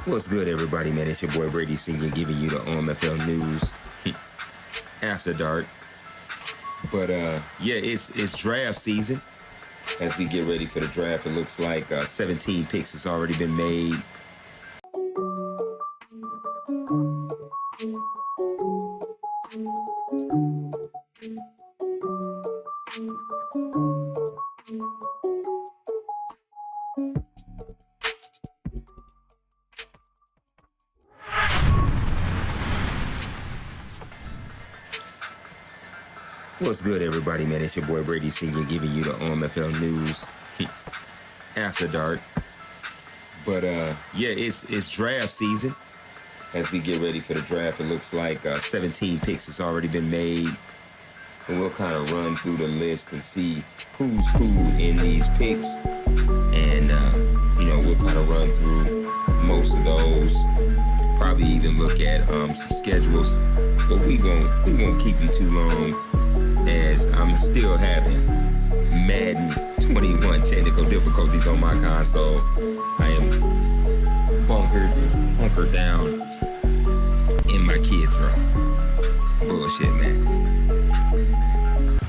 What's good, everybody, man? It's your boy Brady Senior giving you the OMFL news after dark. But yeah, it's draft season. As we get ready for the draft, it looks like 17 picks has already been made. What's good, everybody, man? It's your boy Brady Senior giving you the OMFL news after dark. But yeah, it's draft season. As we get ready for the draft, it looks like 17 picks has already been made. And we'll kind of run through the list and see who's who in these picks. And, we'll kind of run through most of those. Probably even look at some schedules. But we won't keep you too long, as I'm still having Madden 21 technical difficulties on my console. I am hunkered down in my kids' room. Bullshit, man.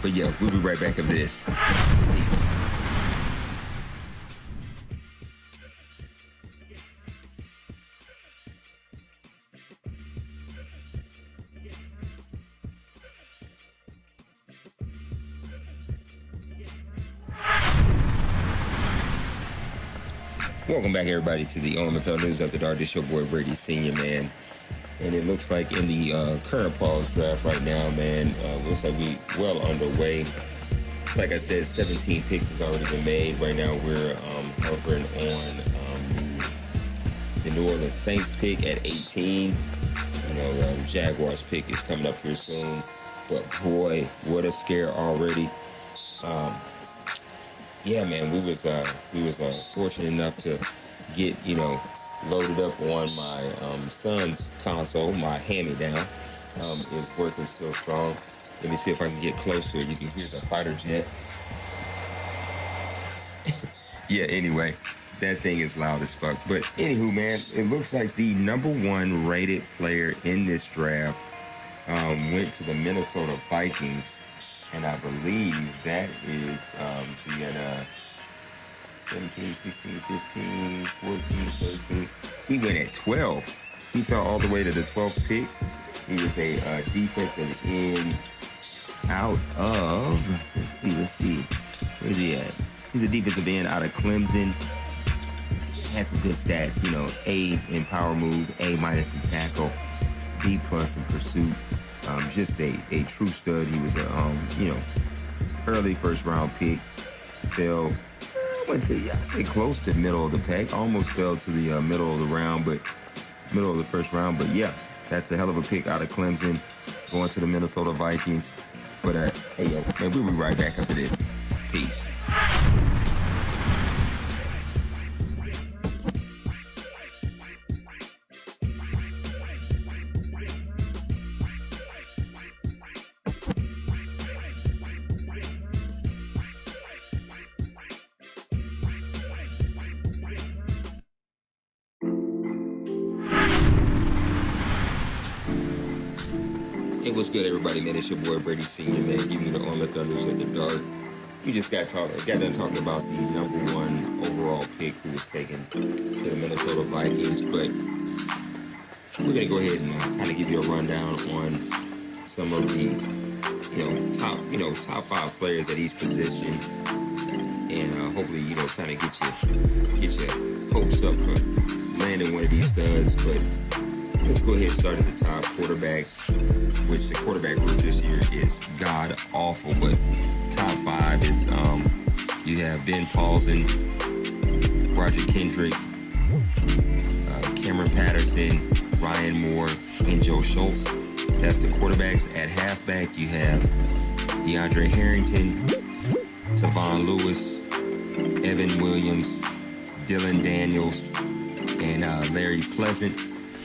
But yeah, we'll be right back after this. Peace. Welcome back, everybody, to the OMFL News After Dark. This is your boy Brady Senior, man. And it looks like in the current pause draft right now, man, looks like we well underway. Like I said, 17 picks has already been made. Right now we're hovering on the New Orleans Saints pick at 18. The Jaguars pick is coming up here soon. But boy, what a scare already. Yeah, man, we was fortunate enough to get, loaded up on my son's console. My hand-me-down is working still strong. Let me see if I can get close to it. You can hear the fighter jet. Yeah, anyway, that thing is loud as fuck. But anywho, man, it looks like the number one rated player in this draft went to the Minnesota Vikings. And I believe that is, so you got 17, 16, 15, 14, 13. He went at 12. He fell all the way to the 12th pick. He was a defensive end out of, let's see. Where's he at? He's a defensive end out of Clemson. Had some good stats, A in power move, A- in tackle, B+ in pursuit. Just a true stud. He was a early first round pick. Fell, I say close to middle of the pack. Almost fell to the middle of the round, but middle of the first round. But yeah, that's a hell of a pick out of Clemson, going to the Minnesota Vikings. But hey, yo, man, we'll be right back after this. Peace. Hey, what's good, everybody, man? It's your boy Brady Senior, man, giving you the OMFL News After Dark. We just got done talking about the number one overall pick who was taken to the Minnesota Vikings, but we're gonna go ahead and kind of give you a rundown on some of the top 5 players at each position, and hopefully kind of get your hopes up for landing one of these studs. But let's go ahead and start at the top. Quarterbacks, which the quarterback group this year is god awful, but top 5 is you have Ben Paulson, Roger Kendrick, Cameron Patterson, Ryan Moore, and Joe Schultz. That's the quarterbacks. At halfback, you have DeAndre Harrington, Tavon Lewis, Evan Williams, Dylan Daniels, and Larry Pleasant.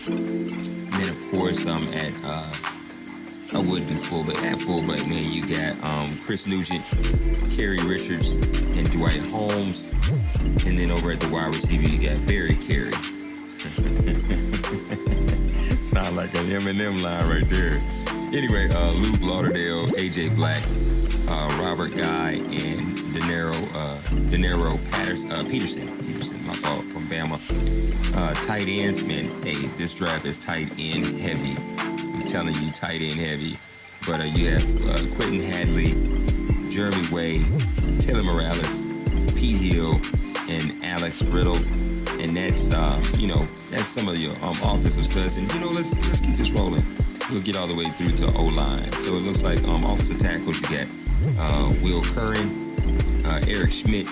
And then, of course, I would do fullback. At fullback, man, you got Chris Nugent, Kerry Richards, and Dwight Holmes. And then over at the wide receiver, you got Barry Carey. Sound like an Eminem line right there. Anyway, Luke Lauderdale, AJ Black, Robert Guy, and Denero Peterson, my fault, from Bama. Tight ends, man. Hey, this draft is tight end heavy. I'm telling you, tight end heavy. But you have Quentin Hadley, Jeremy Way, Taylor Morales, Pete Hill, and Alex Riddle. And that's that's some of your offensive studs. And let's keep this rolling. We'll get all the way through to O-line. So it looks like offensive tackles, you got Will Curran, Eric Schmidt,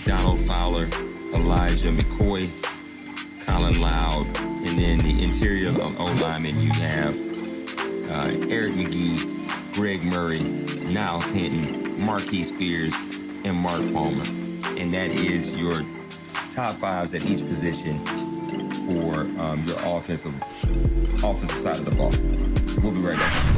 Donald Fowler, Elijah McCoy, Colin Loud, and then the interior O-linemen, you have Eric McGee, Greg Murray, Niles Hinton, Marquis Spears, and Mark Palmer. And that is your top fives at each position for your offensive side of the ball. We'll be right back.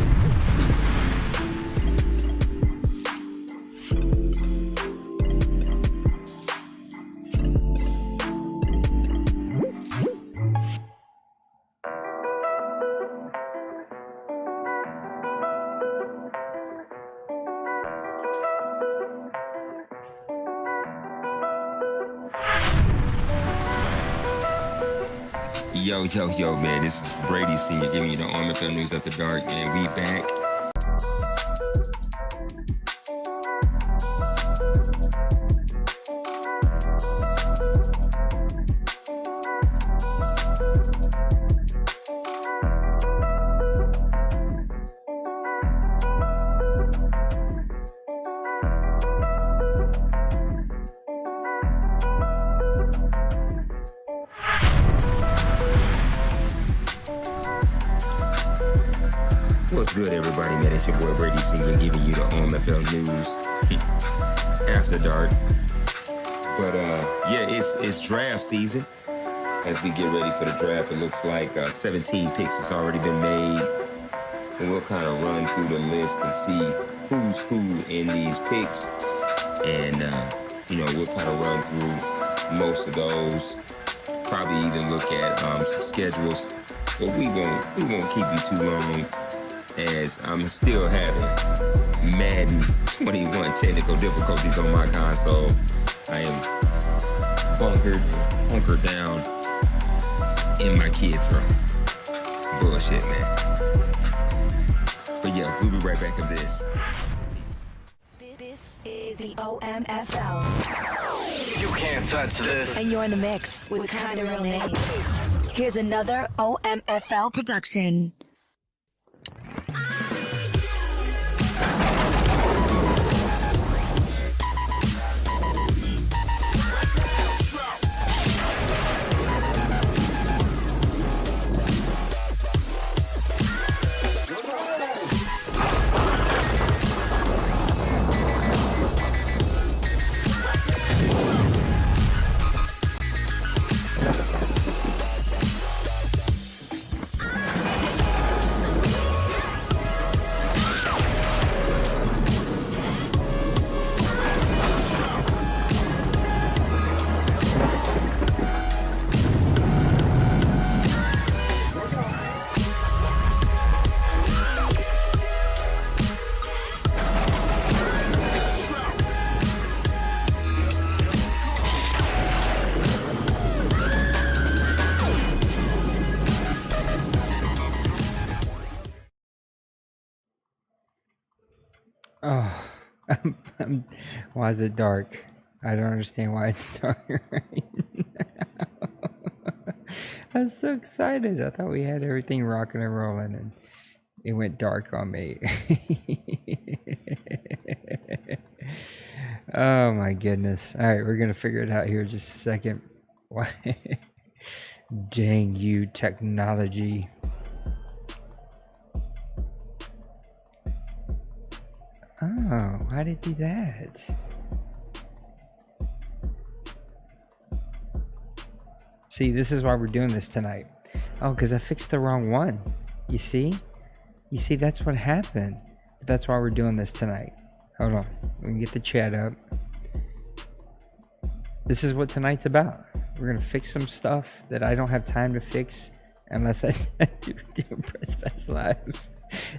Yo, man, this is Brady Sr. giving you the OMFL News After Dark, and we back. What's good, everybody, man? It's your boy Brady Sr. giving you the OMFL News After Dark. But it's draft season. As we get ready for the draft, it looks like 17 picks has already been made. And we'll kind of run through the list and see who's who in these picks. And we'll kind of run through most of those. Probably even look at some schedules. But we won't keep you too long, as I'm still having Madden 21 technical difficulties on my console. I am bunkered down in my kids' room. Bullshit, man. But yeah, we'll be right back after this. This is the OMFL. You can't touch this. And you're in the mix with Kinda Real Name. Here's another OMFL production. Oh, why is it dark? I don't understand why it's dark right now. I'm so excited. I thought we had everything rocking and rolling, and it went dark on me. Oh my goodness. All right, we're going to figure it out here in just a second. Why? Dang you, technology. Oh, why did it do that? See, this is why we're doing this tonight. Oh, because I fixed the wrong one. You see? You see, that's what happened. That's why we're doing this tonight. Hold on. We can get the chat up. This is what tonight's about. We're gonna fix some stuff that I don't have time to fix unless I do a Press Pass Live.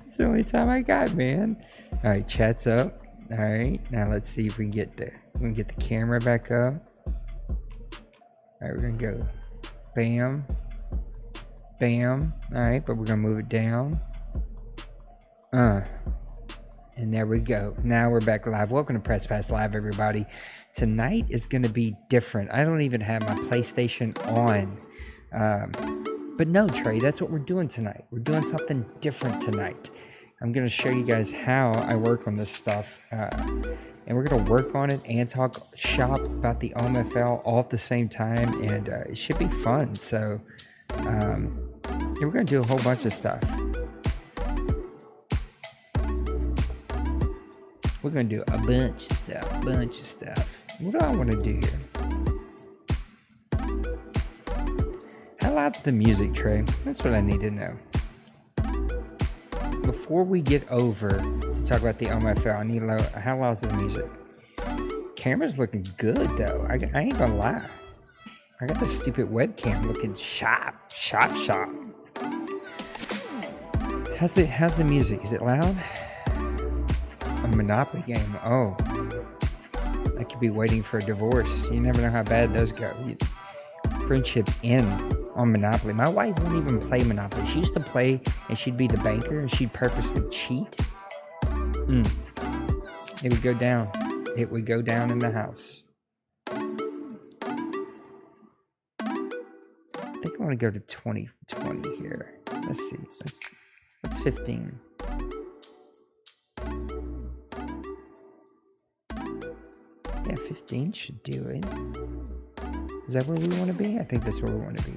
It's the only time I got, man. All right, chat's up. All right, now let's see if we can get the camera back up. All right, we're gonna go bam, bam. All right, but we're gonna move it down. And there we go. Now we're back live. Welcome to Press Pass Live, everybody. Tonight is gonna be different. I don't even have my PlayStation on. But no, Trey, that's what we're doing tonight. We're doing something different tonight. I'm going to show you guys how I work on this stuff. And we're going to work on it and talk shop about the OMFL all at the same time. And it should be fun. So yeah, we're going to do a whole bunch of stuff. We're going to do a bunch of stuff. What do I want to do here? How loud's the music, Trey? That's what I need to know. Before we get over to talk about the OMFL, I need to know how loud's the music. Camera's looking good though. I ain't gonna lie. I got the stupid webcam looking sharp. How's the music? Is it loud? A Monopoly game. Oh, I could be waiting for a divorce. You never know how bad those go. Friendships end on Monopoly. My wife won't even play Monopoly. She used to play and she'd be the banker and she'd purposely cheat. It would go down. It would go down in the house. I think I want to go to 2020 here. Let's see. Let's 15. Yeah, 15 should do it. Is that where we want to be? I think that's where we want to be.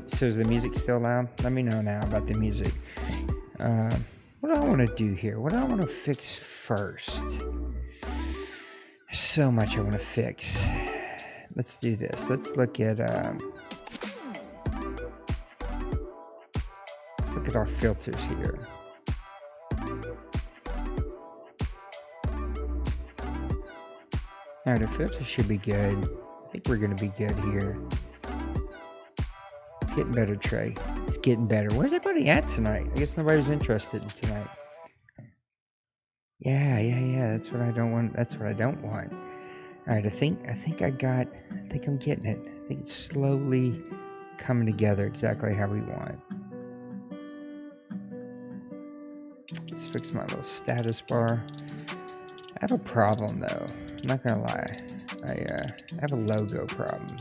So is the music still loud? Let me know now about the music. What do I want to do here? What do I want to fix first? There's so much I want to fix. Let's do this. Let's look at our filters here. Alright, our filters should be good. I think we're gonna be good here. It's getting better, Trey. It's getting better. Where's everybody at tonight? I guess nobody's interested in tonight. Yeah. That's what I don't want. That's what I don't want. All right, I think I'm getting it. I think it's slowly coming together exactly how we want. Let's fix my little status bar. I have a problem though. I'm not gonna lie. I have a logo problem.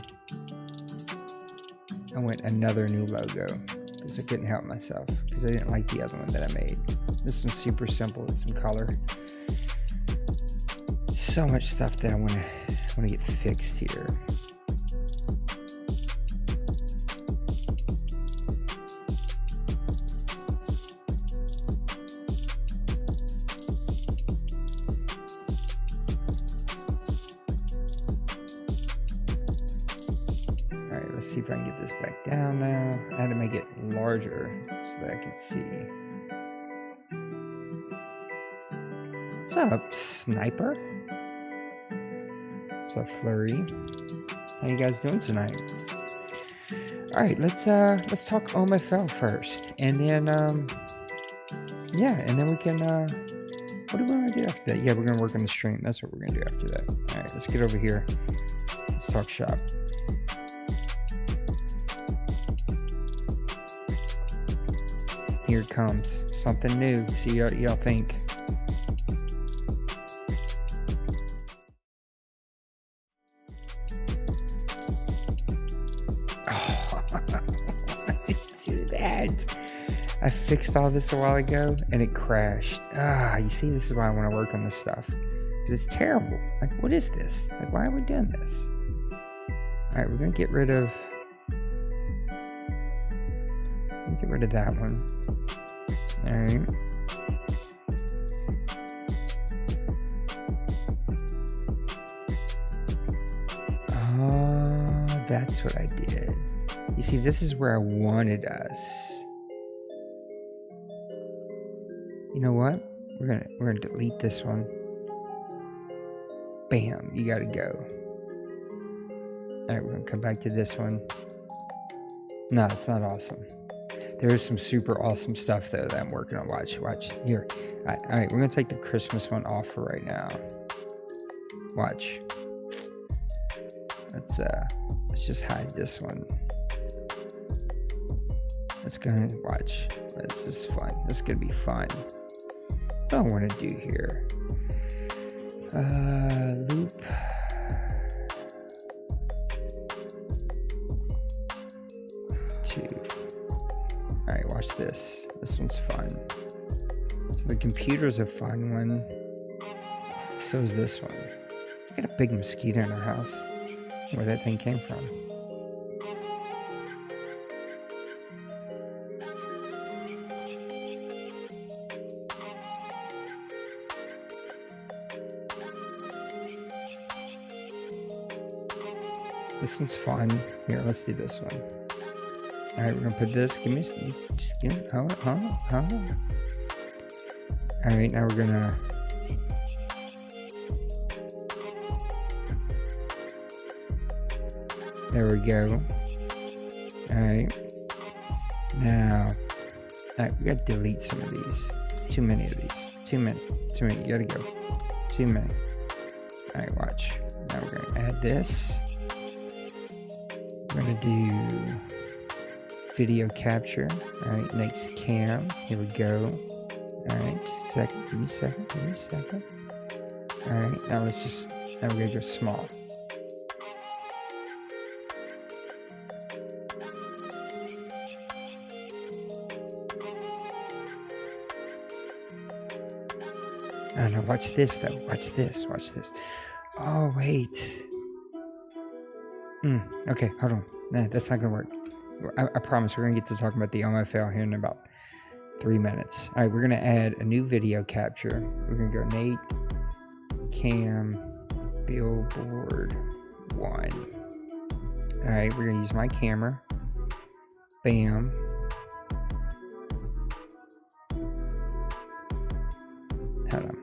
I went another new logo because I couldn't help myself because I didn't like the other one that I made. This one's super simple with some color. So much stuff that I want to get fixed here. All right, let's see if I can get this back down now. I had to make it larger so that I could see. What's up, Sniper? What's up, Flurry? How you guys doing tonight? All right, let's talk OMFL first, and then yeah, and then we can what do we want to do after that? Yeah, we're gonna work on the stream. That's what we're gonna do after that. All right, let's get over here. Let's talk shop. Here it comes, something new. See what y'all think. I fixed all this a while ago and it crashed. You see, this is why I want to work on this stuff. Because it's terrible. Like, what is this? Like, why are we doing this? Alright, we're going to get rid of... Get rid of that one. Alright. That's what I did. You see, this is where I wanted us. You know what? We're gonna delete this one. Bam, you gotta go. Alright, we're gonna come back to this one. No, it's not awesome. There is some super awesome stuff though that I'm working on. Watch here. Alright, we're gonna take the Christmas one off for right now. Watch. Let's just hide this one. Let's go and watch. This is fun. This is gonna be fun. What do I want to do here? Loop. Alright, watch this. This one's fun. So the computer's a fun one. So is this one. We got a big mosquito in our house. Where that thing came from. This one's fun. Here, let's do this one. Alright, we're gonna put this. Give me just give me. Hold on. Alright, now we're gonna. There we go. Alright. Now. Alright, we gotta delete some of these. It's too many of these. Too many. You gotta go. Too many. Alright, watch. Now we're gonna add this. We're gonna do video capture. Alright, next cam. Here we go. Alright, give me a second. Alright, now we're gonna go small. Oh no, watch this though. Watch this. Oh, wait. Okay, hold on. Nah, that's not gonna work. I promise we're gonna get to talking about the OMFL here in about 3 minutes. Alright, we're gonna add a new video capture. We're gonna go Nate, Cam, Billboard 1. Alright, we're gonna use my camera. Bam. Hold on.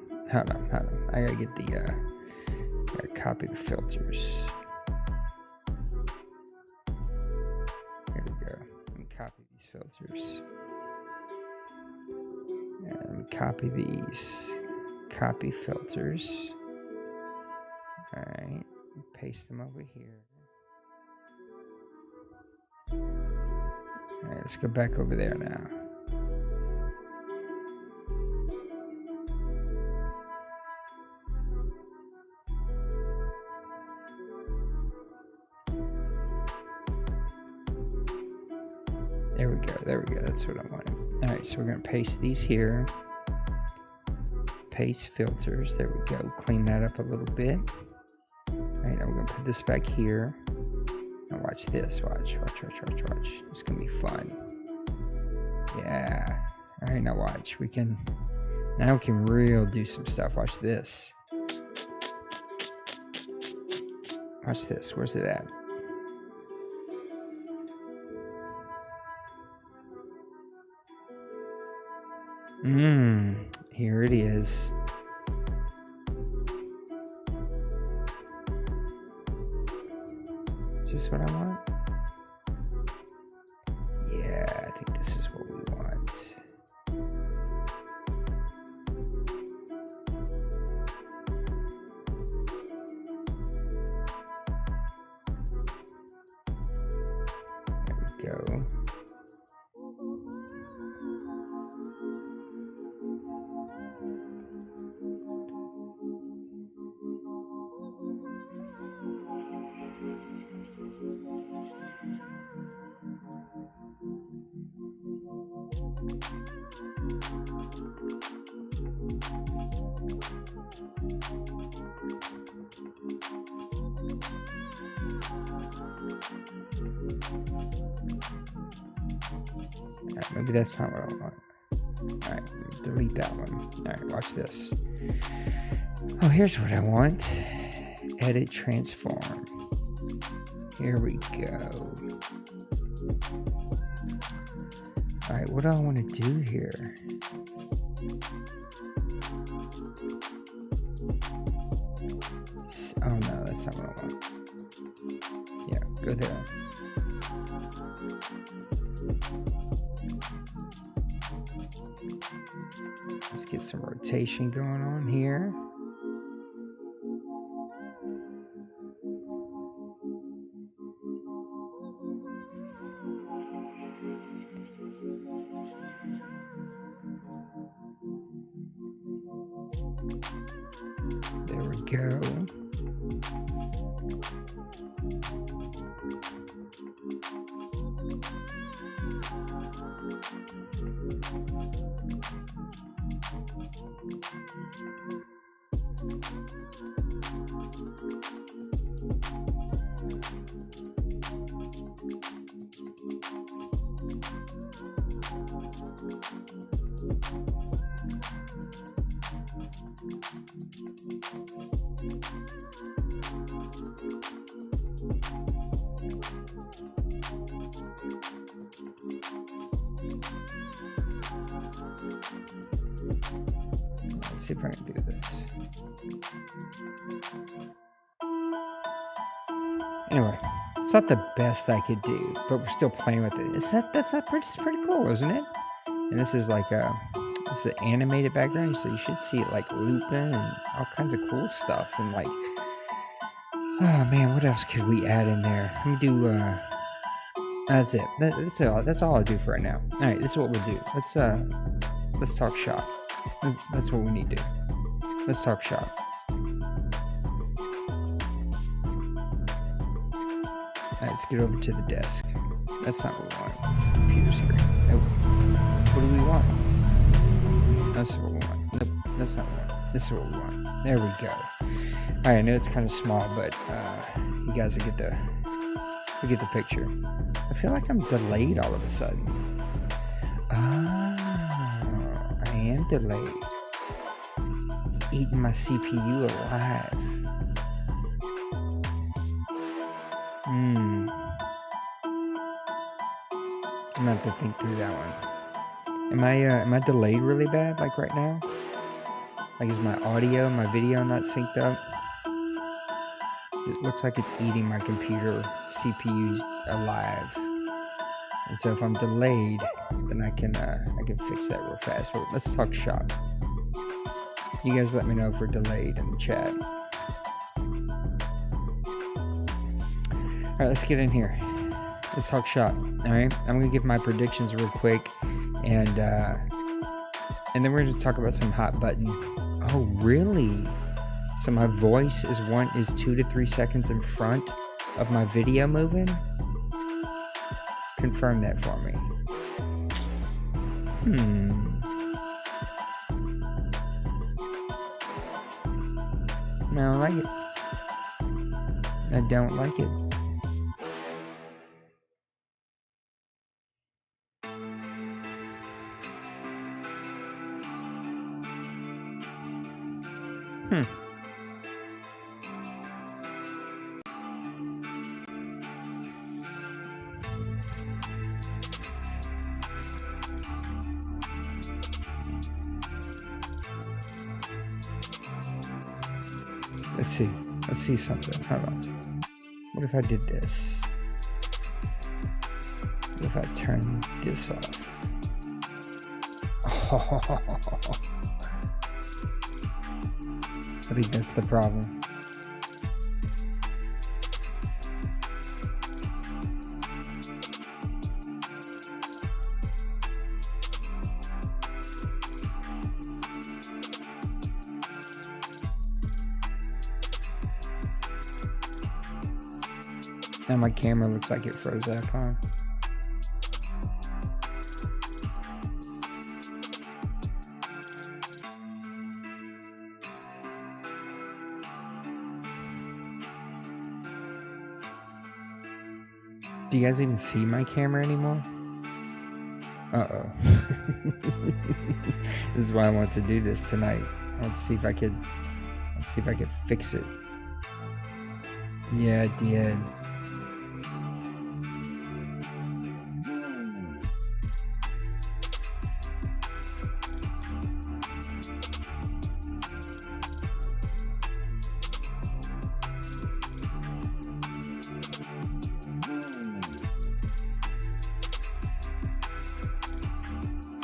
I gotta get gotta copy the filters. Here we go. Let me copy these filters. And let me copy these. Copy filters. Alright. Paste them over here. Alright, let's go back over there now. There we go. That's what I wanted. All right, so we're gonna paste these here. Paste filters. There we go. Clean that up a little bit. All right, now we're gonna put this back here. Now watch this. Watch. It's gonna be fun. Yeah. All right, now watch. Now we can real do some stuff. Watch this. Watch this. Where's it at? Here it is. Is this what I want? Yeah, I think this is what we want. There we go. Maybe that's not what I want. Alright, delete that one. Alright, watch this. Oh, here's what I want. Edit transform. Here we go. Alright, what do I want to do here? Oh no, that's not what I want. Yeah, go there. Let's get some rotation going on here. There we go. Let's see if I can do this. Anyway, it's not the best I could do, but we're still playing with it. That's pretty cool, isn't it? And this is like this is an animated background, so you should see it like looping and all kinds of cool stuff. And like, oh man, what else could we add in there? Let me do. That's it. That's all I do for right now. All right, this is what we'll do. Let's talk shop. That's what we need to do. Let's talk shop. Alright, let's get over to the desk. That's not what we want. Computer screen. Nope. What do we want? That's what we want. Nope, that's not what we want. This is what we want. There we go. Alright, I know it's kind of small, but you guys will get the picture. I feel like I'm delayed all of a sudden. I am delayed. It's eating my CPU alive. I'm gonna have to think through that one. Am I delayed really bad, like right now? Like, is my audio, my video not synced up? It looks like it's eating my computer CPU alive. And so if I'm delayed, then I can fix that real fast. But let's talk shop. You guys let me know if we're delayed in the chat. Alright, let's get in here. Let's talk shop. Alright, I'm gonna give my predictions real quick, and then we're gonna just talk about some hot button. Oh, really? So my voice is 2 to 3 seconds in front of my video moving? Confirm that for me. I don't like it. I don't like it. Let's see something. Hold on. What if I did this? What if I turn this off? Oh, I think that's the problem. Now my camera looks like it froze up, huh? Do you guys even see my camera anymore? Uh-oh. This is why I want to do this tonight. I want to see if I could fix it. Yeah, I did.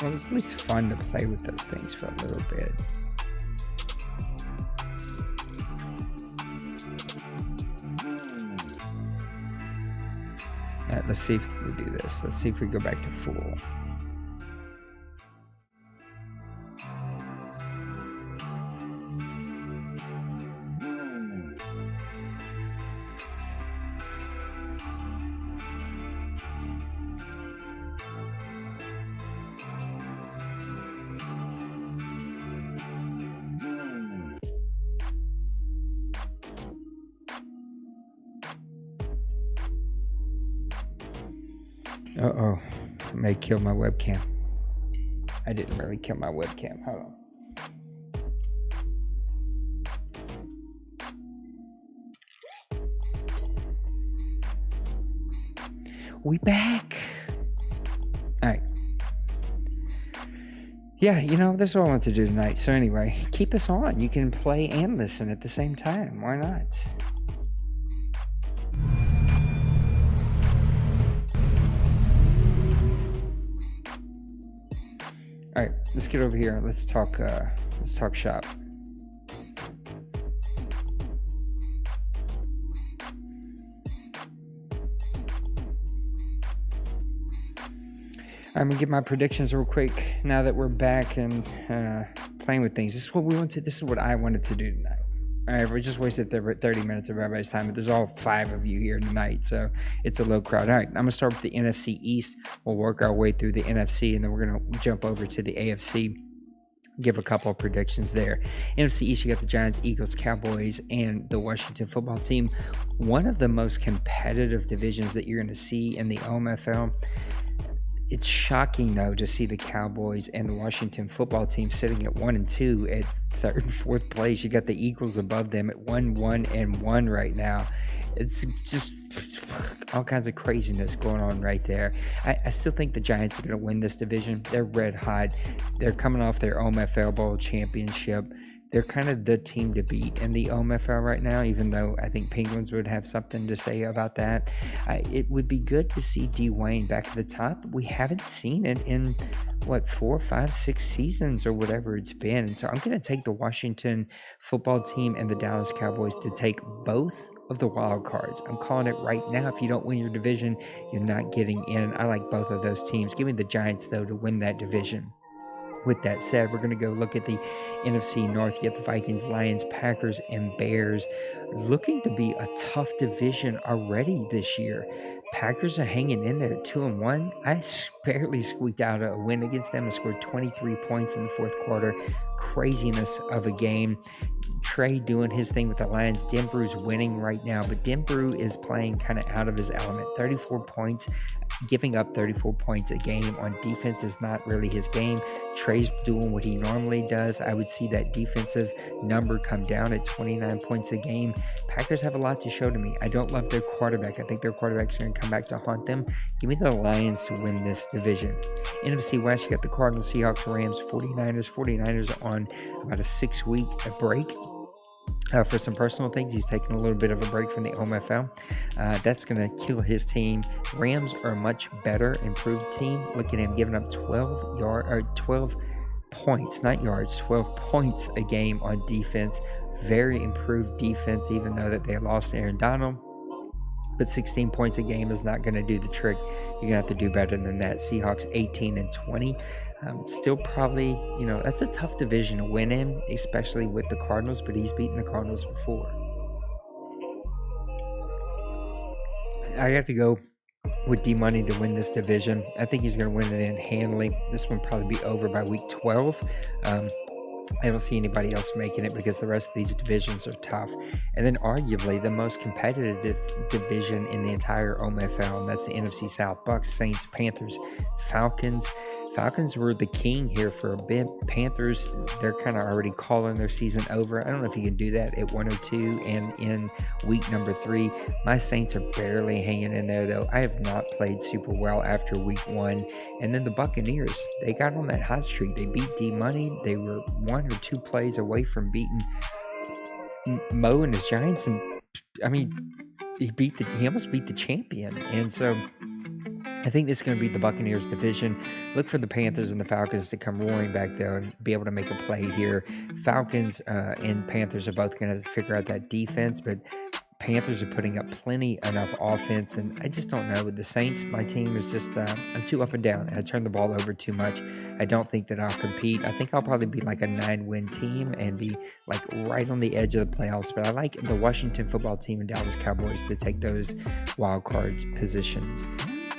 Well, it's at least fun to play with those things for a little bit. All right, let's see if we do this. Let's see if we go back to full. Uh-oh, I may kill my webcam. I didn't really kill my webcam. Hold on. We back. All right. Yeah, this is what I want to do tonight. So anyway, keep us on. You can play and listen at the same time. Why not? All right, let's get over here. Let's talk shop. I'm gonna give my predictions real quick now that we're back and playing with things. This is what we wanted. This is what I wanted to do tonight. All right, we just wasted 30 minutes of everybody's time, but there's all 5 of you here tonight, so it's a low crowd. All right, I'm gonna start with the NFC East. We'll work our way through the NFC, and then we're gonna jump over to the AFC. Give a couple of predictions there. NFC East, you got the Giants, Eagles, Cowboys, and the Washington football team. One of the most competitive divisions that you're gonna see in the OMFL. It's shocking, though, to see the Cowboys and the Washington football team sitting at 1 and 2 at 3rd and 4th place. You got the Eagles above them at 1-1-1 right now. It's just all kinds of craziness going on right there. I still think the Giants are going to win this division. They're red hot. They're coming off their OMFL Bowl championship. They're kind of the team to beat in the OMFL right now, even though I think Penguins would have something to say about that. It would be good to see Dwayne back at the top. We haven't seen it in, 4, 5, 6 seasons or whatever it's been. And so I'm going to take the Washington football team and the Dallas Cowboys to take both of the wild cards. I'm calling it right now. If you don't win your division, you're not getting in. I like both of those teams. Give me the Giants, though, to win that division. With that said, we're going to go look at the NFC North. You got the Vikings, Lions, Packers, and Bears. Looking to be a tough division already this year. Packers are hanging in there at 2-1. I barely squeaked out a win against them and scored 23 points in the 4th quarter. Craziness of a game. Trey doing his thing with the Lions. Denbru's winning right now, but Denbru is playing kind of out of his element. 34 points. Giving up 34 points a game on defense is not really his game. Trey's doing what he normally does. I would see that defensive number come down at 29 points a game. Packers have a lot to show to me. I don't love their quarterback. I think their quarterback's going to come back to haunt them. Give me the Lions to win this division. NFC West, you got the Cardinals, Seahawks, Rams, 49ers. 49ers on about a 6-week break. For some personal things, he's taking a little bit of a break from the OMFL. That's going to kill his team. Rams are a much better, improved team. Look at him giving up 12 points, not yards, 12 points a game on defense. Very improved defense, even though that they lost Aaron Donald. But 16 points a game is not going to do the trick. You're going to have to do better than that. Seahawks 18-20. Still probably, that's a tough division to win in, especially with the Cardinals, but he's beaten the Cardinals before. I have to go with D-Money to win this division. I think he's going to win it in handily. This one will probably be over by week 12. I don't see anybody else making it because the rest of these divisions are tough. And then arguably the most competitive division in the entire OMFL, and that's the NFC South. Bucks, Saints, Panthers, Falcons. Falcons were the king here for a bit. Panthers, they're kind of already calling their season over. I don't know if you can do that at 102 and in week number 3. My Saints are barely hanging in there, though. I have not played super well after week 1. And then the Buccaneers, they got on that hot streak. They beat D-Money. They were 1 or 2 plays away from beating Mo and his Giants. And I mean, he almost beat the champion. And so I think this is going to be the Buccaneers division. Look for the Panthers and the Falcons to come roaring back there and be able to make a play here. Falcons and Panthers are both going to figure out that defense, but Panthers are putting up plenty enough offense, and I just don't know. With the Saints, my team is just, I'm too up and down. I turn the ball over too much. I don't think that I'll compete. I think I'll probably be like a 9-win team and be like right on the edge of the playoffs, but I like the Washington football team and Dallas Cowboys to take those wild cards positions.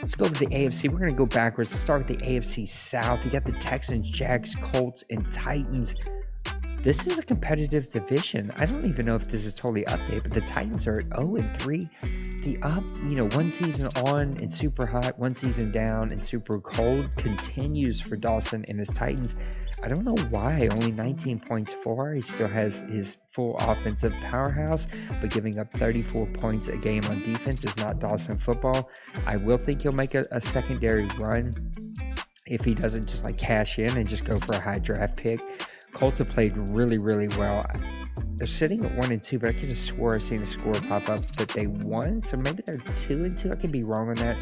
Let's go to the AFC. We're going to go backwards. Let's start with the AFC South. You got the Texans, Jags, Colts, and Titans. This is a competitive division. I don't even know if this is totally updated, but the Titans are at 0-3. The one season on and super hot, one season down and super cold continues for Dawson and his Titans. I don't know why, only 19 points for. He still has his full offensive powerhouse, but giving up 34 points a game on defense is not Dawson football. I will think he'll make a secondary run if he doesn't just like cash in and just go for a high draft pick. Colts have played really, really well. They're sitting at 1-2, but I could have swore I seen a score pop up that they won. So maybe they're 2-2. I could be wrong on that.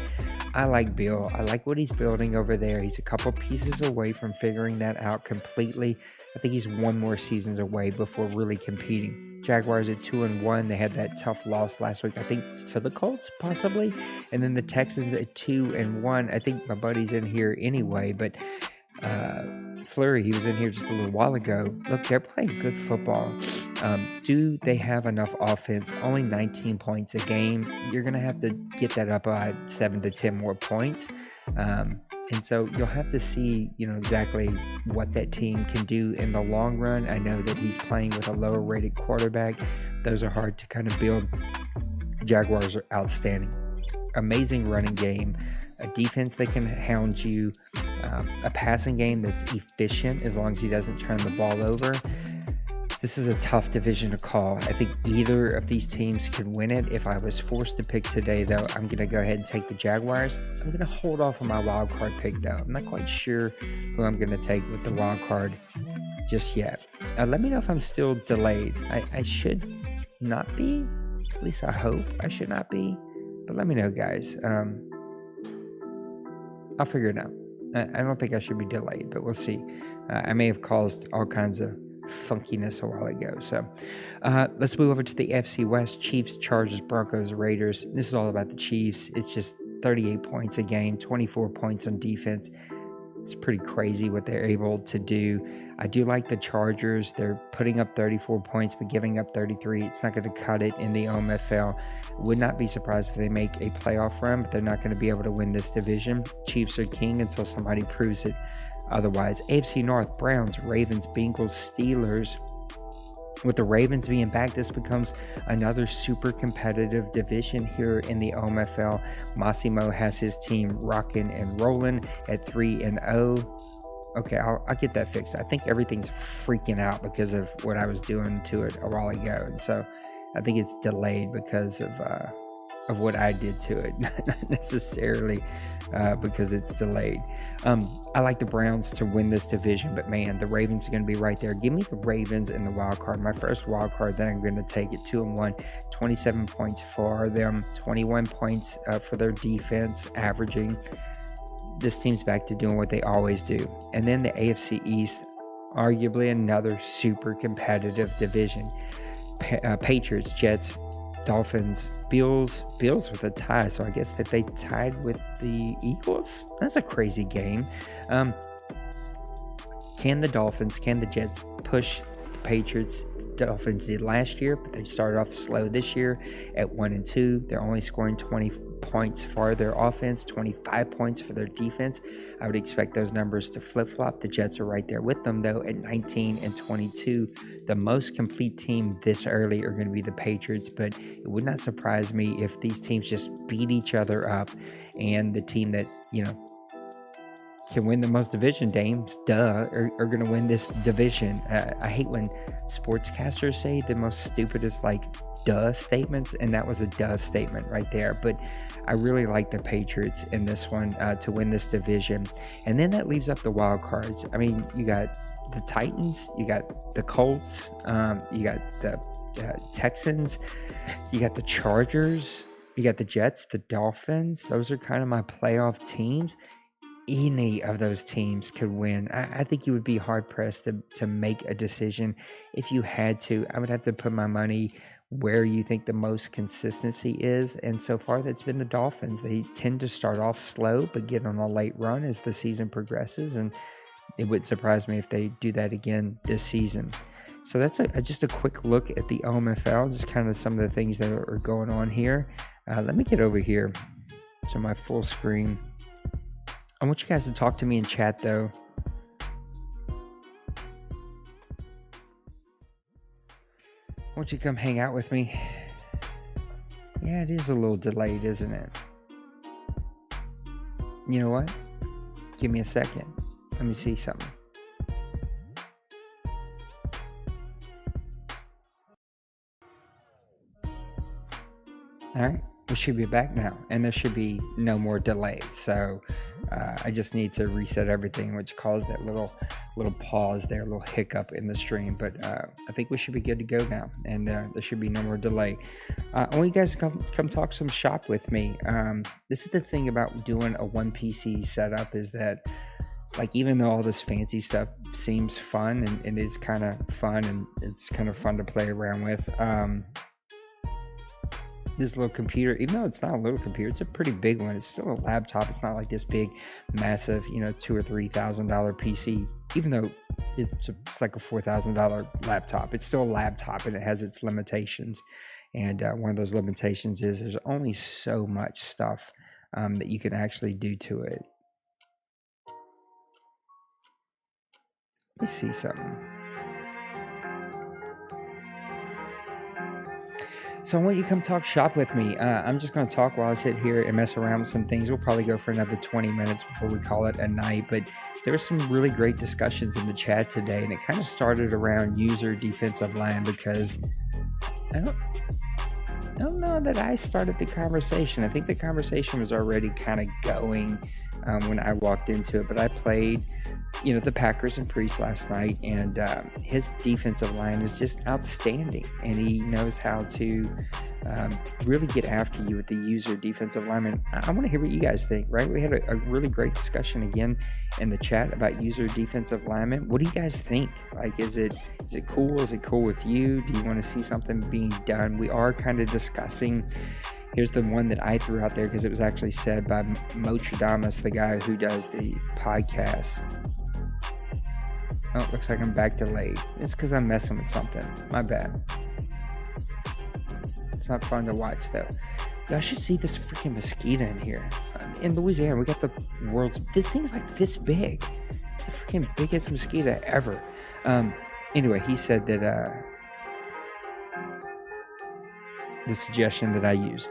I like Bill. I like what he's building over there. He's a couple pieces away from figuring that out completely. I think he's one more season away before really competing. Jaguars at 2-1. They had that tough loss last week, I think, to the Colts, possibly. And then the Texans at 2-1. I think my buddy's in here anyway, but Fleury, he was in here just a little while ago. Look, they're playing good football. Do they have enough offense? Only 19 points a game. You're going to have to get that up by 7 to 10 more points. And so you'll have to see, exactly what that team can do in the long run. I know that he's playing with a lower rated quarterback. Those are hard to kind of build. Jaguars are outstanding. Amazing running game, a defense that can hound you, a passing game that's efficient as long as he doesn't turn the ball over. This is a tough division to call. I think either of these teams could win it. If I was forced to pick today, though, I'm going to go ahead and take the Jaguars. I'm going to hold off on my wild card pick, though. I'm not quite sure who I'm going to take with the wild card just yet. Let me know if I'm still delayed. I should not be. At least I hope I should not be. But let me know, guys. I'll figure it out. I don't think I should be delayed, but we'll see. I may have caused all kinds of funkiness a while ago. So let's move over to the AFC West. Chiefs, Chargers, Broncos, Raiders. This is all about the Chiefs. It's just 38 points a game, 24 points on defense. It's pretty crazy what they're able to do. I do like the Chargers. They're putting up 34 points, but giving up 33. It's not going to cut it in the OMFL. Would not be surprised if they make a playoff run, but they're not going to be able to win this division. Chiefs are king until somebody proves it otherwise. AFC North, Browns, Ravens, Bengals, Steelers. With the Ravens being back, this becomes another super competitive division here in the OMFL. Massimo has his team rocking and rolling at 3-0. Okay, I'll get that fixed. I think everything's freaking out because of what I was doing to it a while ago, and so I think it's delayed because of what I did to it, not necessarily because it's delayed. I like the Browns to win this division, but man, the Ravens are going to be right there. Give me the Ravens in the wild card. My first wild card, then I'm going to take it 2-1, 27 points for them, 21 points for their defense, averaging. This team's back to doing what they always do. And then the AFC East, arguably another super competitive division. Patriots, Jets, Dolphins, Bills with a tie, so I guess that they tied with the Eagles. That's a crazy game. Can the Jets push the Patriots? Dolphins did last year, but they started off slow this year at 1-2. They're only scoring 20 points for their offense, 25 points for their defense. I would expect those numbers to flip-flop. The Jets are right there with them, though, at 19-22. The most complete team this early are going to be the Patriots, but it would not surprise me if these teams just beat each other up, and the team that, can win the most division games, are going to win this division. I hate when sportscasters say the most stupidest, duh statements, and that was a duh statement right there. But I really like the Patriots in this one to win this division. And then that leaves up the wild cards. I mean, you got the Titans, you got the Colts, you got the Texans, you got the Chargers. You got the Jets, the Dolphins. Those are kind of my playoff teams. Any of those teams could win. I think you would be hard pressed to make a decision. If you had to, I would have to put my money where you think the most consistency is. And so far, that's been the Dolphins. They tend to start off slow, but get on a late run as the season progresses. And it would surprise me if they do that again this season. So that's just a quick look at the OMFL, just kind of some of the things that are going on here. Let me get over here to my full screen. I want you guys to talk to me in chat, though. I want you to come hang out with me. Yeah, it is a little delayed, isn't it? You know what? Give me a second. Let me see something. All right, we should be back now, and there should be no more delay. So I just need to reset everything, which caused that little pause there, a little hiccup in the stream. But I think we should be good to go now, and there should be no more delay. I want you guys to come talk some shop with me. This is the thing about doing a one PC setup, is that, like, even though all this fancy stuff seems fun and is kind of fun, and it's kind of fun to play around with, this little computer, even though it's not a little computer, it's a pretty big one. It's still a laptop. It's not like this big, massive, $2,000 or $3,000 PC. Even though it's like a $4,000 laptop, it's still a laptop, and it has its limitations. And one of those limitations is there's only so much stuff that you can actually do to it. Let me see something. So I want you to come talk shop with me. I'm just going to talk while I sit here and mess around with some things. We'll probably go for another 20 minutes before we call it a night. But there were some really great discussions in the chat today, and it kind of started around user defensive line, because I don't know that I started the conversation. I think the conversation was already kind of going when I walked into it. But I played, the Packers and Priest last night, and his defensive line is just outstanding, and he knows how to really get after you with the user defensive lineman. I want to hear what you guys think, right? We had a really great discussion again in the chat about user defensive lineman. What do you guys think? Like, is it cool? Is it cool with you? Do you want to see something being done? We are kind of discussing. Here's the one that I threw out there because it was actually said by Motradamus, the guy who does the podcast. Oh, it looks like I'm back delayed. It's because I'm messing with something. My bad. It's not fun to watch, though. Y'all should see this freaking mosquito in here. In Louisiana, we got the world's... This thing's like this big. It's the freaking biggest mosquito ever. Anyway, he said that... the suggestion that I used.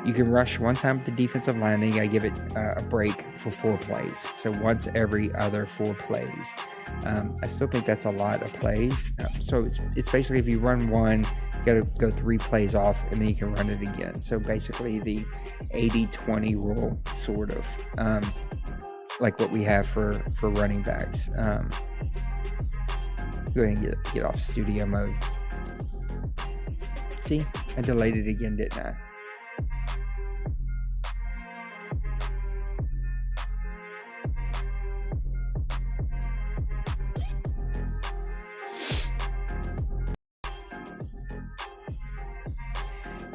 You can rush one time with the defensive line, then you gotta give it a break for 4 plays. So once every other 4 plays. I still think that's a lot of plays. So it's basically, if you run one, you gotta go 3 plays off, and then you can run it again. So basically the 80-20 rule, sort of, like what we have for running backs. Go ahead and get off studio mode. See, I delayed it again, didn't I?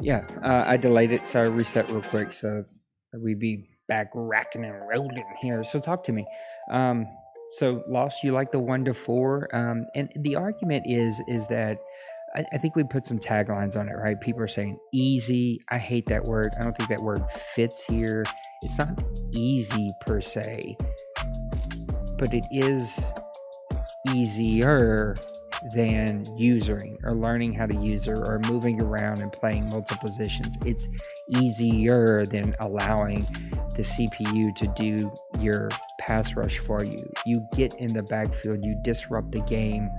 Yeah, I delayed it, so I reset real quick so we'd be back racking and rolling here. So talk to me. So Lost, you like the 1 to 4, and the argument is that I think we put some taglines on it, right? People are saying easy. I hate that word. I don't think that word fits here. It's not easy per se, but it is easier than using or learning how to use or moving around and playing multiple positions. It's easier than allowing the CPU to do your pass rush for you. You get in the backfield, you disrupt the game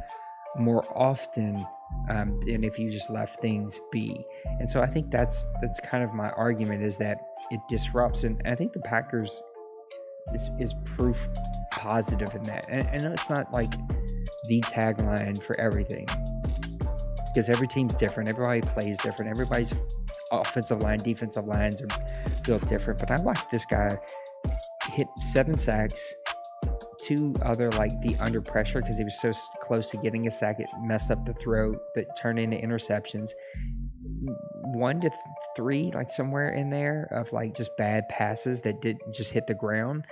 more often than if you just left things be. And so I think that's kind of my argument, is that it disrupts. And I think the Packers is proof positive in that. And I know it's not like the tagline for everything, because every team's different, everybody plays different, everybody's offensive line, defensive lines are built different. But I watched this guy hit 7 sacks, 2 other like the under pressure because he was so close to getting a sack, it messed up the throw that turned into interceptions. 1 to 3, like somewhere in there, of like just bad passes that did just hit the ground,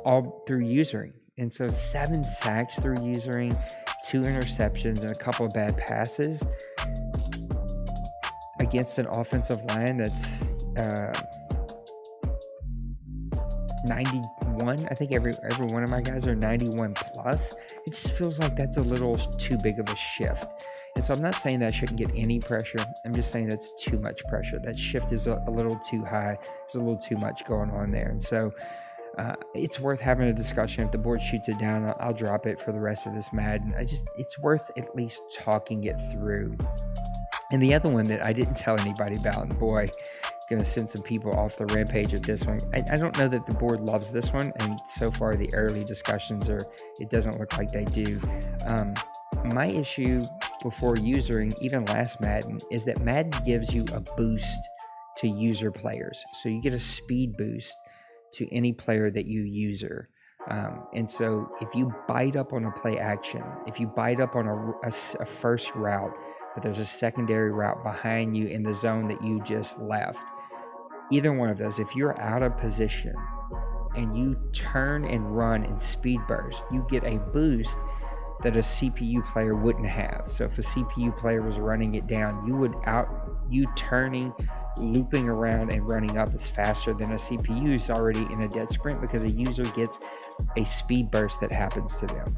all through usering. And so 7 sacks through usering, 2 interceptions, and a couple of bad passes against an offensive line that's 91. I think every one of my guys are 91 plus. It just feels like that's a little too big of a shift. And so I'm not saying that I shouldn't get any pressure. I'm just saying that's too much pressure. That shift is a little too high. There's a little too much going on there. And so it's worth having a discussion. If the board shoots it down, I'll drop it for the rest of this Madden. It's worth at least talking it through. And the other one that I didn't tell anybody about, and boy, gonna send some people off the rampage with this one. I don't know that the board loves this one, and so far the early discussions it doesn't look like they do. My issue before usering, even last Madden, is that Madden gives you a boost to user players. So you get a speed boost to any player that you user. And so if you bite up on a play action, if you bite up on a first route, but there's a secondary route behind you in the zone that you just left, either one of those, if you're out of position and you turn and run in speed burst, you get a boost that a CPU player wouldn't have. So if a CPU player was running it down, you turning, looping around and running up is faster than a CPU who's already in a dead sprint, because a user gets a speed burst that happens to them.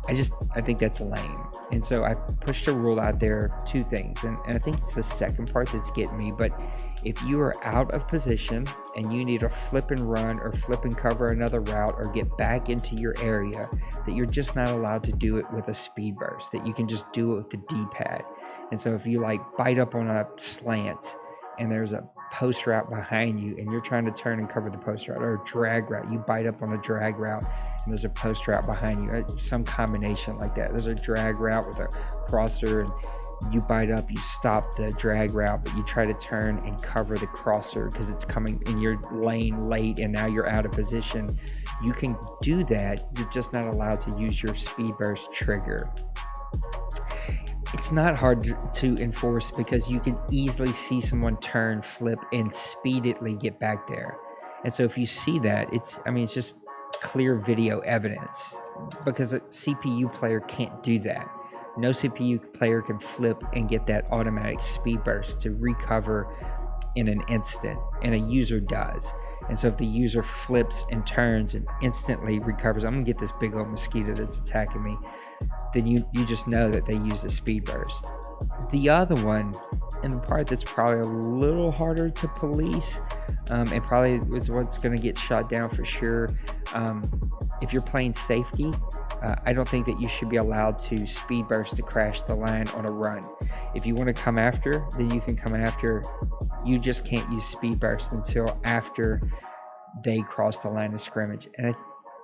I think that's lame. And so I pushed a rule out there, 2 things. And I think it's the second part that's getting me. But if you are out of position and you need to flip and run or flip and cover another route or get back into your area, that you're just not allowed to do it with a speed burst, that you can just do it with the D-pad. And so if you like bite up on a slant and there's a post route behind you and you're trying to turn and cover the post route, or a drag route, you bite up on a drag route and there's a post route behind you, some combination like that. There's a drag route with a crosser and you bite up, you stop the drag route, but you try to turn and cover the crosser because it's coming in your lane late and now you're out of position. You can do that. You're just not allowed to use your speed burst trigger. It's not hard to enforce because you can easily see someone turn, flip, and speedily get back there. And so if you see that, it's just clear video evidence, because a CPU player can't do that. No CPU player can flip and get that automatic speed burst to recover in an instant, and a user does. And so if the user flips and turns and instantly recovers, I'm gonna get this big old mosquito that's attacking me, then you just know that they use the speed burst. The other one, and the part that's probably a little harder to police, and probably is what's going to get shot down for sure, if you're playing safety, I don't think that you should be allowed to speed burst to crash the line on a run. If you want to come after, then you can come after. You just can't use speed burst until after they cross the line of scrimmage. And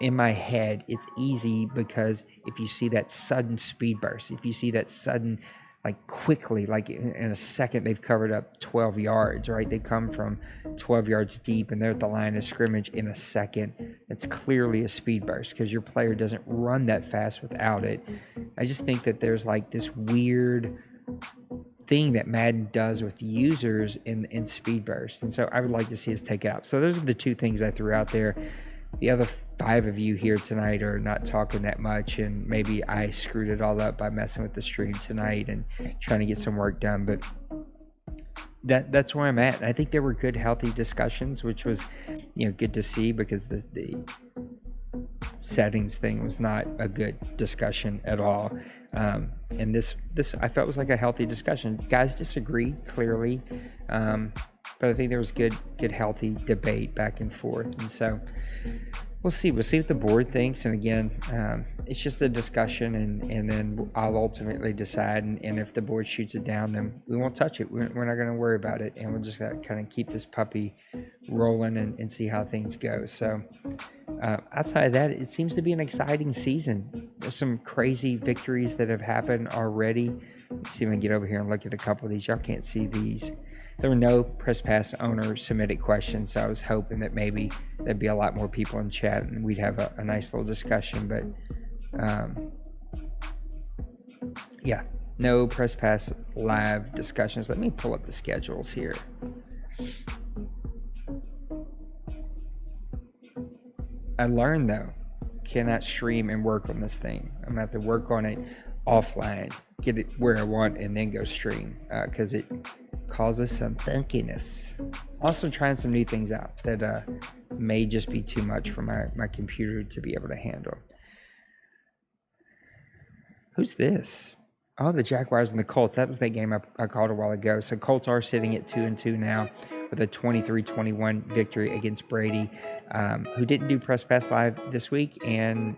in my head, it's easy because if you see that sudden speed burst, if you see that sudden, like quickly, like in a second, they've covered up 12 yards, right? They come from 12 yards deep and they're at the line of scrimmage in a second. It's clearly a speed burst because your player doesn't run that fast without it. I just think that there's like this weird thing that Madden does with users in speed burst. And so I would like to see us take it out. So those are the 2 things I threw out there. The other 5 of you here tonight are not talking that much, and maybe I screwed it all up by messing with the stream tonight and trying to get some work done, but that's where I'm at. And I think there were good, healthy discussions, which was, good to see, because the settings thing was not a good discussion at all. And this I felt was like a healthy discussion. Guys disagreed clearly, but I think there was good, healthy debate back and forth. And so we'll see what the board thinks. And again, it's just a discussion, and then I'll ultimately decide. And if the board shoots it down, then we won't touch it. We're not going to worry about it. And we'll just kind of keep this puppy rolling and see how things go. So outside of that, it seems to be an exciting season. There's some crazy victories that have happened already. Let's see if I can get over here and look at a couple of these. Y'all can't see these. There were no Press Pass owner submitted questions, so I was hoping that maybe there'd be a lot more people in chat and we'd have a nice little discussion. But yeah, no Press Pass live discussions. Let me pull up the schedules here. I learned though, cannot stream and work on this thing. I'm gonna have to work on it offline, get it where I want, and then go stream because it causes some funkiness. Also trying some new things out that may just be too much for my computer to be able to handle. Who's this? Oh, the Jaguars and the Colts. That was that game I called a while ago. So Colts are sitting at 2-2 now with a 23-21 victory against Brady, who didn't do Press Pass Live this week. And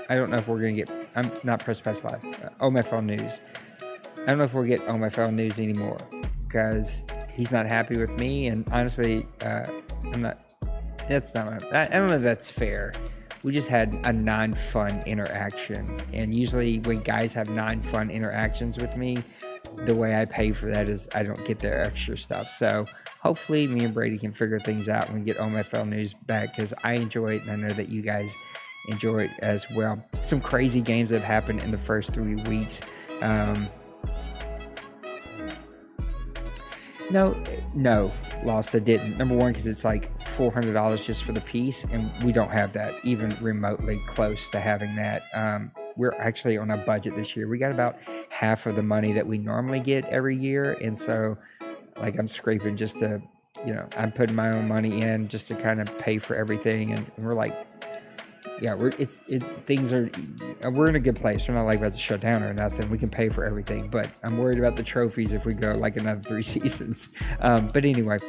I don't know if we're going to get, I'm not Press Pass Live, OMFL News. I don't know if we'll get OMFL News anymore because he's not happy with me. And honestly, I don't know if that's fair. We just had a non-fun interaction. And usually when guys have non-fun interactions with me, the way I pay for that is I don't get their extra stuff. So hopefully me and Brady can figure things out when we get OMFL News back because I enjoy it and I know that you guys enjoy it as well. Some crazy games that have happened in the first 3 weeks. No, lost. I didn't. Number one, because it's like $400 just for the piece, and we don't have that even remotely close to having that. We're actually on a budget this year. We got about half of the money that we normally get every year, and so like I'm scraping just to, I'm putting my own money in just to kind of pay for everything, and we're like, yeah, we're in a good place. We're not like about to shut down or nothing. We can pay for everything, but I'm worried about the trophies if we go like another 3 seasons. But anyway,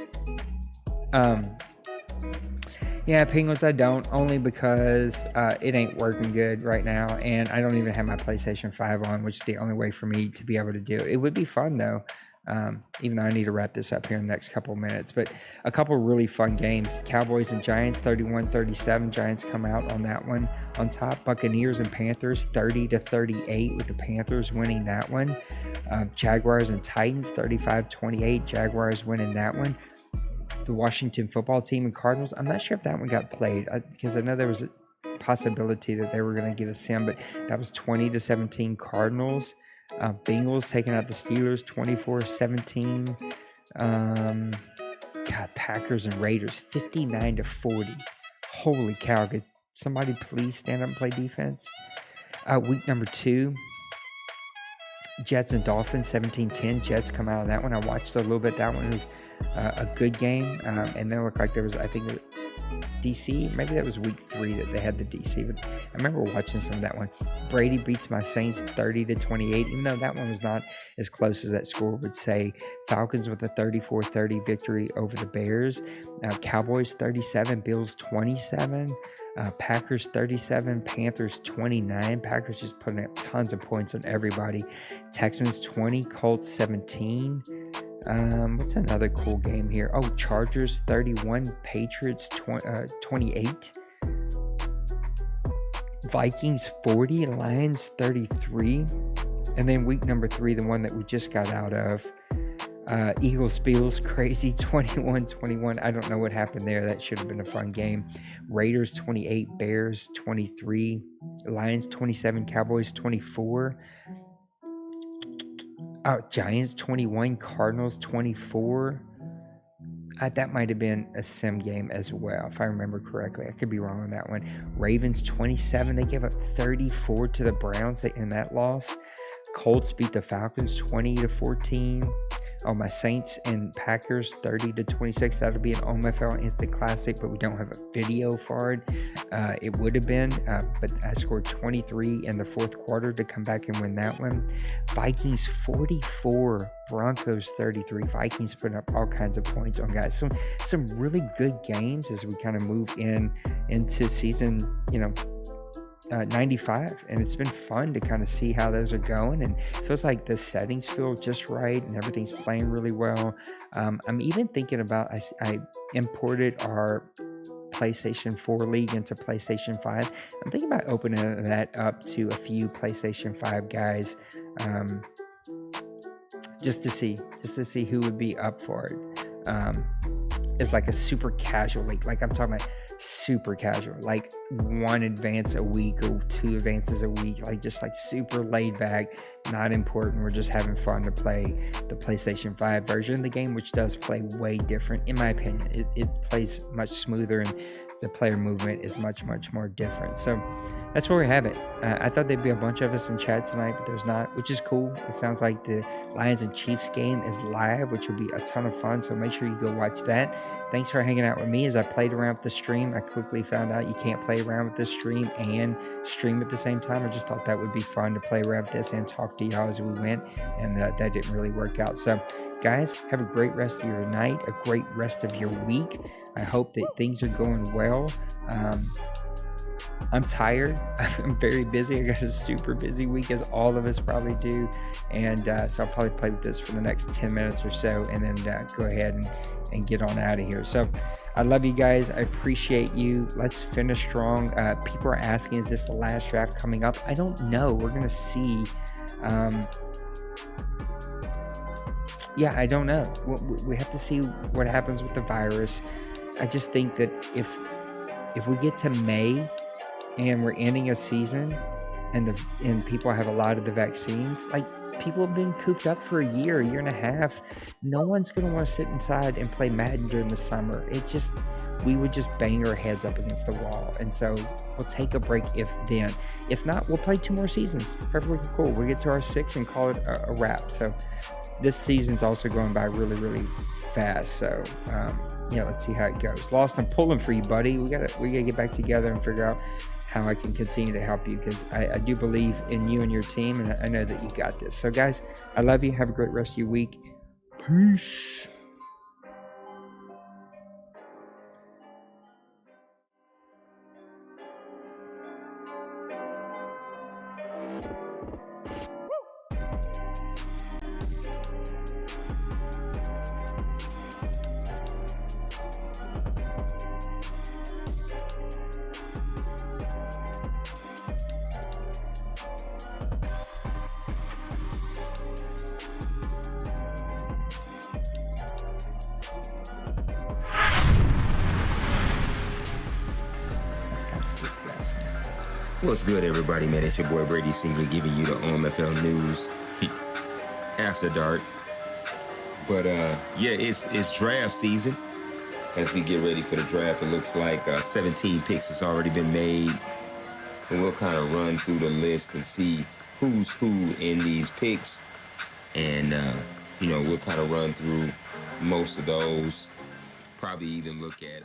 yeah, Penguins I don't, only because it ain't working good right now, and I don't even have my PlayStation 5 on, which is the only way for me to be able to do it. It would be fun though. Even though I need to wrap this up here in the next couple of minutes. But a couple really fun games. Cowboys and Giants, 31-37. Giants come out on that one on top. Buccaneers and Panthers, 30-38, with the Panthers winning that one. Jaguars and Titans, 35-28. Jaguars winning that one. The Washington football team and Cardinals, I'm not sure if that one got played because I know there was a possibility that they were going to get a sim, but that was 20-17 Cardinals. Bengals taking out the Steelers 24-17. Packers and Raiders 59-40. Holy cow. Could somebody please stand up and play defense? Week number 2. Jets and Dolphins 17-10. Jets come out of that one. I watched a little bit. That one was a good game. And then it looked like there was, I think, DC, maybe that was week 3 that they had the DC, but I remember watching some of that one. Brady beats my Saints 30-28, even though that one was not as close as that score would say. Falcons with a 34-30 victory over the Bears. Cowboys 37, Bills 27, Packers 37, Panthers 29. Packers just putting up tons of points on everybody. Texans 20, Colts 17. What's another cool game here? Oh, Chargers 31, Patriots 28, Vikings 40, Lions 33, and then week number 3, the one that we just got out of, Eagles Bills crazy 21-21. I don't know what happened there. That should have been a fun game. Raiders 28, Bears 23, Lions 27, Cowboys 24. Giants 21, Cardinals 24. That might have been a sim game as well, if I remember correctly. I could be wrong on that one. Ravens 27. They gave up 34 to the Browns in that loss. Colts beat the Falcons 20-14. Oh, my Saints and Packers 30-26. That'll be an OMFL Instant Classic, but we don't have a video for it. It would have been, but I scored 23 in the fourth quarter to come back and win that one. Vikings 44, Broncos 33. Vikings putting up all kinds of points on guys. So some really good games as we kind of move into season, 95, and it's been fun to kind of see how those are going, and it feels like the settings feel just right and everything's playing really well. I'm even thinking about, I imported our PlayStation 4 League into PlayStation 5. I'm thinking about opening that up to a few PlayStation 5 guys, just to see who would be up for it. It's like a super casual league. Like I'm talking about super casual, like 1 advance a week or 2 advances a week, like just like super laid back, not important. We're just having fun to play the PlayStation 5 version of the game, which does play way different in my opinion. It plays much smoother and the player movement is much more different. So that's where we have it. I thought there'd be a bunch of us in chat tonight, but there's not, which is cool. It sounds like the Lions and Chiefs game is live, which will be a ton of fun. So make sure you go watch that. Thanks for hanging out with me as I played around with the stream. I quickly found out you can't play around with this stream and stream at the same time. I just thought that would be fun to play around with this and talk to y'all as we went, and that didn't really work out. So guys, have a great rest of your night, a great rest of your week. I hope that things are going well. I'm tired. I'm very busy. I got a super busy week, as all of us probably do. And so I'll probably play with this for the next 10 minutes or so, and then go ahead and get on out of here. So I love you guys. I appreciate you. Let's finish strong. People are asking, is this the last draft coming up? I don't know. We're going to see. Yeah, I don't know. We have to see what happens with the virus. I just think that if we get to May and we're ending a season and people have a lot of the vaccines, like people have been cooped up for a year and a half. No one's going to want to sit inside and play Madden during the summer. We would just bang our heads up against the wall. And so we'll take a break if then. If not, we'll play 2 more seasons. Perfectly cool. We'll get to our 6 and call it a wrap. So this season's also going by really fast. So yeah, let's see how it goes. Lost, I'm pulling for you, buddy. We gotta get back together and figure out how I can continue to help you, because I do believe in you and your team, and I know that you got this. So guys, I love you. Have a great rest of your week. Peace. What's good, everybody, man? It's your boy Brady Singler giving you the OMFL news after dark. But yeah, it's draft season. As we get ready for the draft, it looks like 17 picks has already been made, and we'll kind of run through the list and see who's who in these picks, and we'll kind of run through most of those. Probably even look at